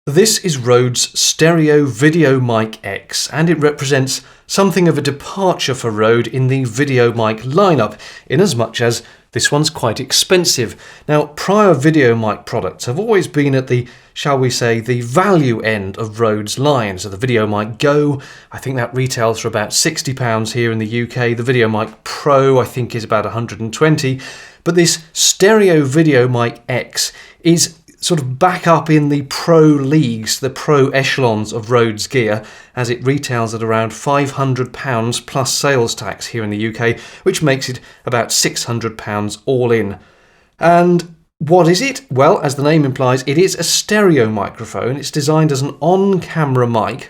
This is Rode's Stereo VideoMic X, and it represents something of a departure for Rode in the VideoMic lineup, in as much as this one's quite expensive. Now, prior VideoMic products have always been at the, shall we say, the value end of Rode's line. So the VideoMic Go, I think that retails for about £60 here in the UK. The VideoMic Pro, I think, is about £120. But this Stereo VideoMic X is sort of back up in the pro leagues, the pro echelons of Rode's gear, as it retails at around £500 plus sales tax here in the UK, which makes it about £600 all in. And what is it? Well, as the name implies, it is a stereo microphone. It's designed as an on-camera mic.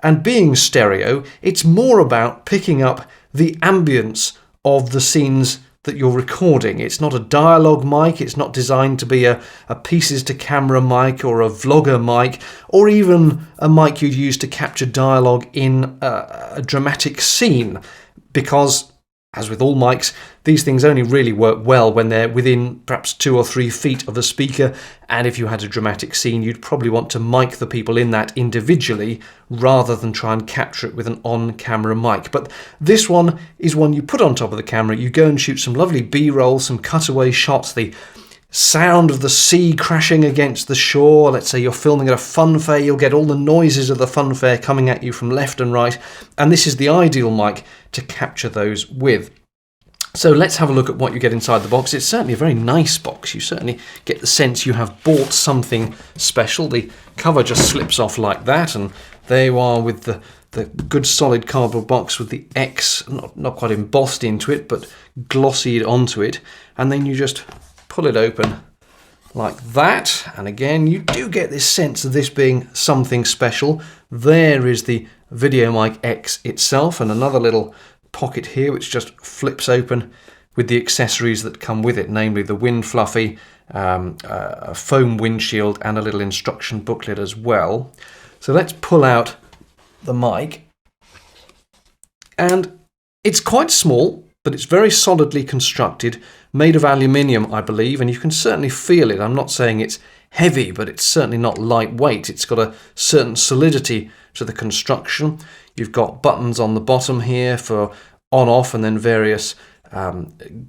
And being stereo, it's more about picking up the ambience of the scenes that you're recording. It's not a dialogue mic, it's not designed to be a pieces to camera mic or a vlogger mic, or even a mic you'd use to capture dialogue in a dramatic scene, because, as with all mics, these things only really work well when they're within perhaps 2 or 3 feet of a speaker, and if you had a dramatic scene, you'd probably want to mic the people in that individually rather than try and capture it with an on-camera mic. But this one is one you put on top of the camera, you go and shoot some lovely B-roll, some cutaway shots, the sound of the sea crashing against the shore. Let's say you're filming at a fun fair, you'll get all the noises of the fun fair coming at you from left and right, and this is the ideal mic to capture those with. So let's have a look at what you get inside the box. It's certainly a very nice box. You certainly get the sense you have bought something special. The cover just slips off like that, and there you are with the good solid cardboard box with the X, not quite embossed into it, but glossied onto it, and then you just pull it open like that, and again you do get this sense of this being something special. There is the VideoMic X itself, and another little pocket here which just flips open with the accessories that come with it, namely the wind fluffy, a foam windshield, and a little instruction booklet as well. So let's pull out the mic, and it's quite small, but it's very solidly constructed, made of aluminium, I believe, and you can certainly feel it. I'm not saying it's heavy, but it's certainly not lightweight. It's got a certain solidity to the construction. You've got buttons on the bottom here for on-off, and then various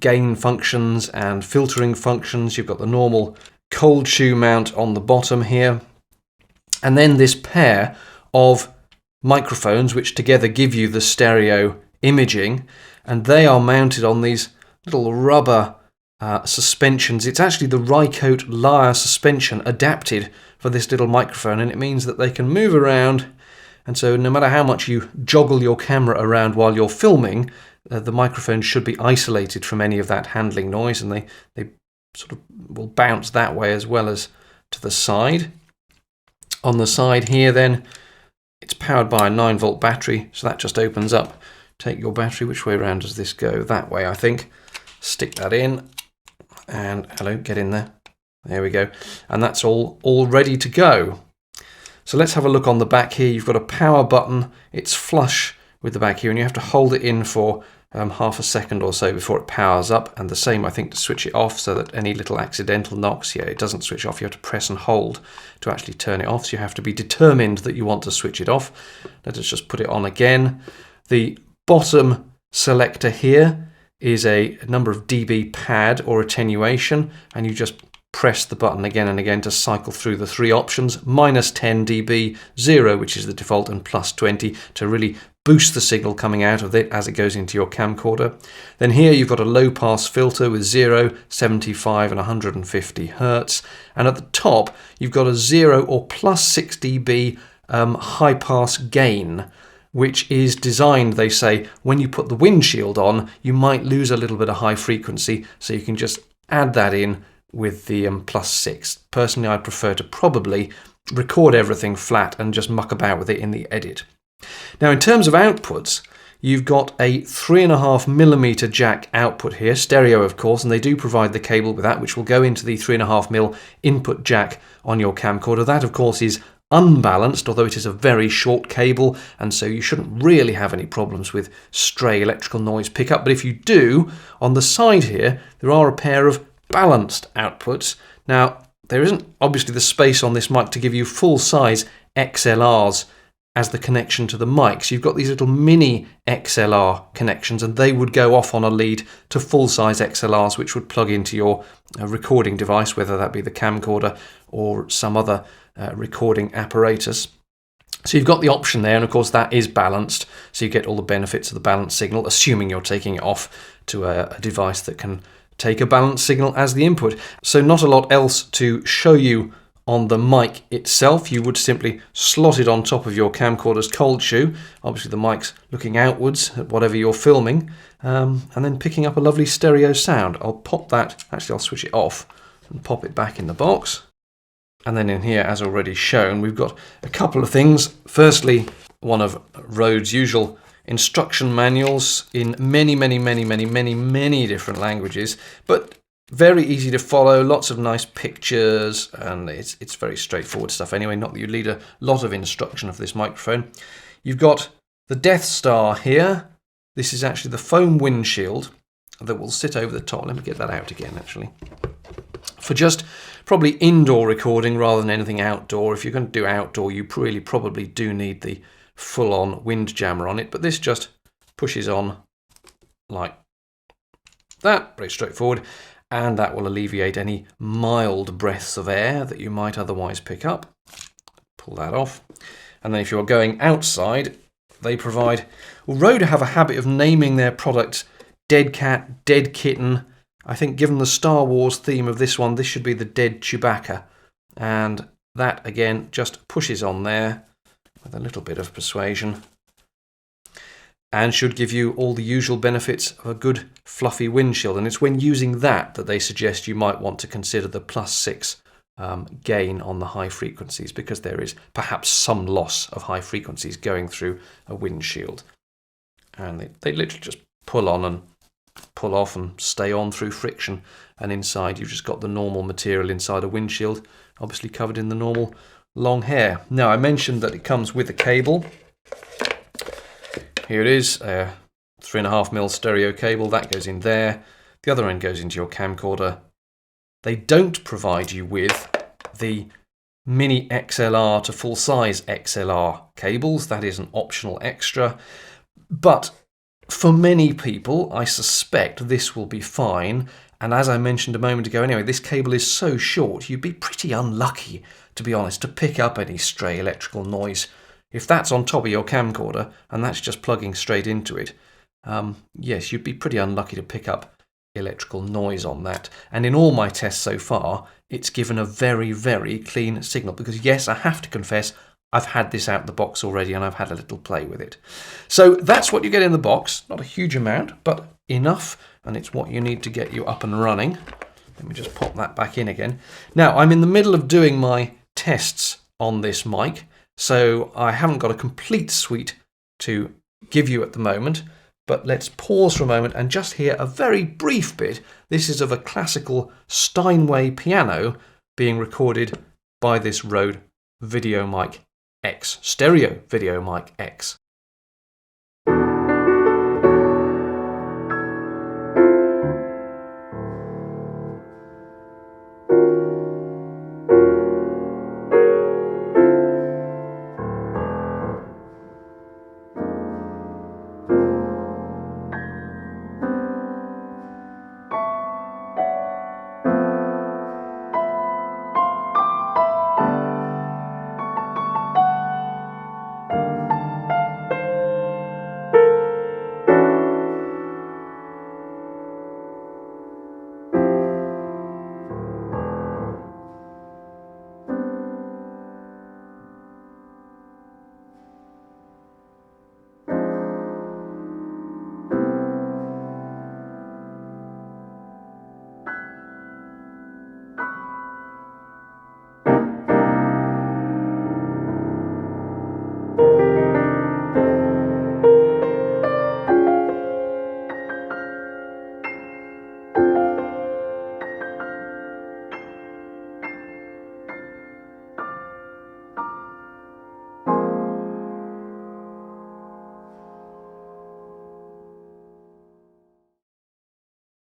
gain functions and filtering functions. You've got the normal cold shoe mount on the bottom here, and then this pair of microphones which together give you the stereo imaging, and they are mounted on these little rubber suspensions. It's actually the Rycote lyre suspension adapted for this little microphone, and it means that they can move around, and so no matter how much you joggle your camera around while you're filming, the microphone should be isolated from any of that handling noise, and they sort of will bounce that way as well as to the side. On the side here then, it's powered by a 9-volt battery, so that just opens up. Take your battery, which way around does this go? That way, I think. Stick that in, and hello, get in there. There we go. And that's all ready to go. So let's have a look on the back here. You've got a power button. It's flush with the back here, and you have to hold it in for half a second or so before it powers up. And the same, I think, to switch it off, so that any little accidental knocks, it doesn't switch off. You have to press and hold to actually turn it off. So you have to be determined that you want to switch it off. Let us just put it on again. The bottom selector here is a number of dB pad or attenuation, and you just press the button again and again to cycle through the 3 options: -10 dB, 0, which is the default, and +20 to really boost the signal coming out of it as it goes into your camcorder. Then here you've got a low pass filter with 0, 75 and 150 Hertz, and at the top you've got a 0 or +6 dB high pass gain, which is designed, they say, when you put the windshield on, you might lose a little bit of high frequency, so you can just add that in with the +6. Personally, I prefer to probably record everything flat and just muck about with it in the edit. Now, in terms of outputs, you've got a 3.5mm jack output here, stereo of course, and they do provide the cable with that, which will go into the 3.5mm input jack on your camcorder. That, of course, is unbalanced, although it is a very short cable, and so you shouldn't really have any problems with stray electrical noise pickup. But if you do, on the side here, there are a pair of balanced outputs. Now, there isn't obviously the space on this mic to give you full-size XLRs as the connection to the mic. So you've got these little mini XLR connections, and they would go off on a lead to full-size XLRs, which would plug into your recording device, whether that be the camcorder or some other recording apparatus. So you've got the option there, and of course that is balanced, so you get all the benefits of the balanced signal, assuming you're taking it off to a device that can take a balanced signal as the input. So not a lot else to show you on the mic itself. You would simply slot it on top of your camcorder's cold shoe. Obviously the mic's looking outwards at whatever you're filming, and then picking up a lovely stereo sound. I'll pop that, actually I'll switch it off and pop it back in the box. And then in here, as already shown, we've got a couple of things. Firstly, one of Rode's usual instruction manuals in many different languages, but very easy to follow, lots of nice pictures, and it's very straightforward stuff anyway, not that you need a lot of instruction of this microphone. You've got the Death Star here. This is actually the foam windshield that will sit over the top. Let me get that out again, actually. For just probably indoor recording rather than anything outdoor. If you're going to do outdoor, you really probably do need the full-on wind jammer on it, but this just pushes on like that, very straightforward, and that will alleviate any mild breaths of air that you might otherwise pick up. Pull that off. And then if you're going outside, they provide, well, Rode have a habit of naming their products Dead Cat, Dead Kitten. I think given the Star Wars theme of this one, this should be the Dead Chewbacca. And that, again, just pushes on there with a little bit of persuasion and should give you all the usual benefits of a good fluffy windshield. And it's when using that that they suggest you might want to consider the +6 gain on the high frequencies, because there is perhaps some loss of high frequencies going through a windshield. And they literally just pull on and pull off and stay on through friction, and inside you've just got the normal material inside a windshield, obviously covered in the normal long hair. Now, I mentioned that it comes with a cable. Here it is, a 3.5mm stereo cable, that goes in there. The other end goes into your camcorder. They don't provide you with the mini XLR to full-size XLR cables. That is an optional extra, but for many people, I suspect this will be fine. And as I mentioned a moment ago anyway, this cable is so short, you'd be pretty unlucky, to be honest, to pick up any stray electrical noise. If that's on top of your camcorder, and that's just plugging straight into it, yes, you'd be pretty unlucky to pick up electrical noise on that. And in all my tests so far, it's given a very clean signal, because yes, I have to confess, I've had this out of the box already and I've had a little play with it. So that's what you get in the box. Not a huge amount, but enough, and it's what you need to get you up and running. Let me just pop that back in again. Now, I'm in the middle of doing my tests on this mic, so I haven't got a complete suite to give you at the moment, but let's pause for a moment and just hear a very brief bit. This is of a classical Steinway piano being recorded by this Rode VideoMic X, Stereo VideoMic X.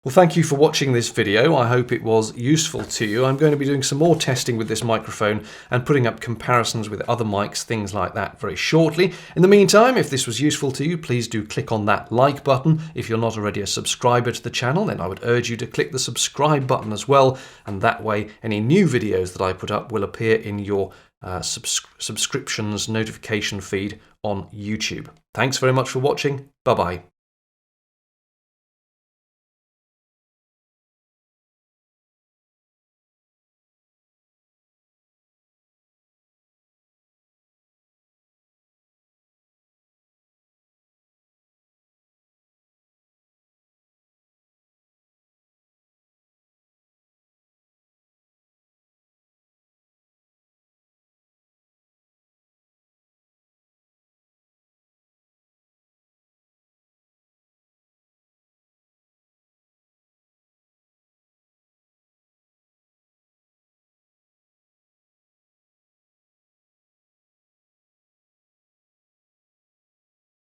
Well, thank you for watching this video. I hope it was useful to you. I'm going to be doing some more testing with this microphone and putting up comparisons with other mics, things like that, very shortly. In the meantime, if this was useful to you, please do click on that like button. If you're not already a subscriber to the channel, then I would urge you to click the subscribe button as well, and that way any new videos that I put up will appear in your subscriptions notification feed on YouTube. Thanks very much for watching. Bye-bye.